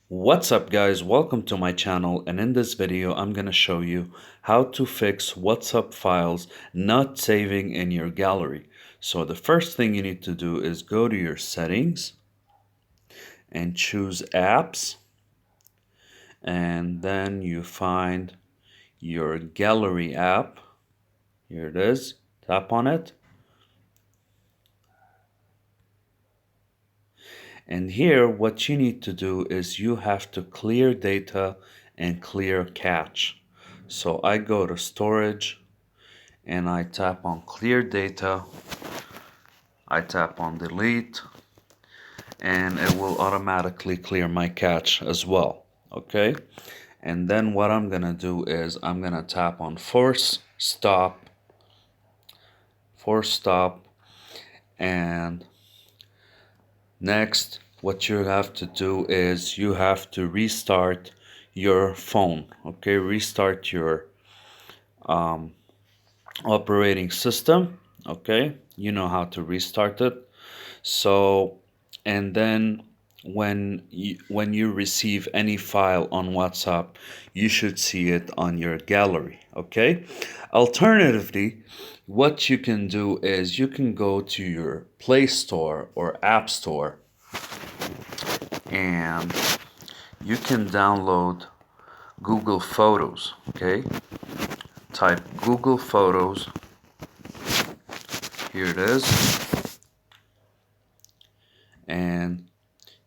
What's up guys, welcome to my channel, and in this video I'm gonna show you how to fix WhatsApp files not saving in your gallery. So the first thing you need to do is go to your settings and choose apps, and then you find your gallery app. Here it is, tap on it. And here what you need to do is you have to clear data and clear cache. So I go to storage and I tap on clear data, I tap on delete, and it will automatically clear my cache as well. Okay, and then what I'm gonna do is I'm gonna tap on force stop, and next what you have to do is you have to restart your phone. Okay, restart your operating system. Okay, you know how to restart it. So, and then when you receive any file on WhatsApp, you should see it on your gallery. Okay, alternatively, what you can do is you can go to your Play Store or App Store and you can download Google Photos. Okay, type Google Photos. Here it is, and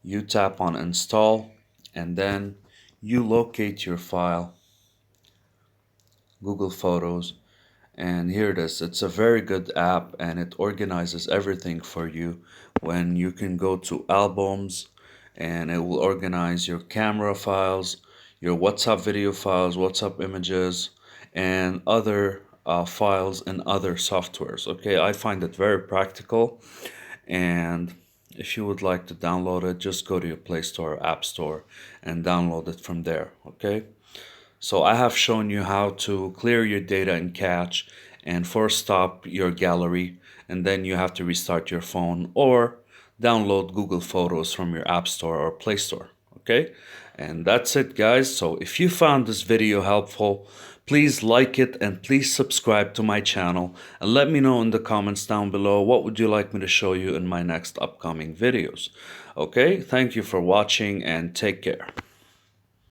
you tap on install, and then you locate your file, Google Photos, and here it is. It's a very good app and it organizes everything for you. When you can go to albums and it will organize your camera files, your WhatsApp video files, WhatsApp images, and other files in other softwares. Okay, I find it very practical, and if you would like to download it, just go to your Play Store or App Store and download it from there. Okay, so I have shown you how to clear your data and cache and force stop your gallery, and then you have to restart your phone or download Google Photos from your App Store or Play Store. Okay, and that's it guys. So if you found this video helpful, please like it and please subscribe to my channel, and let me know in the comments down below what would you like me to show you in my next upcoming videos. Okay, thank you for watching and take care.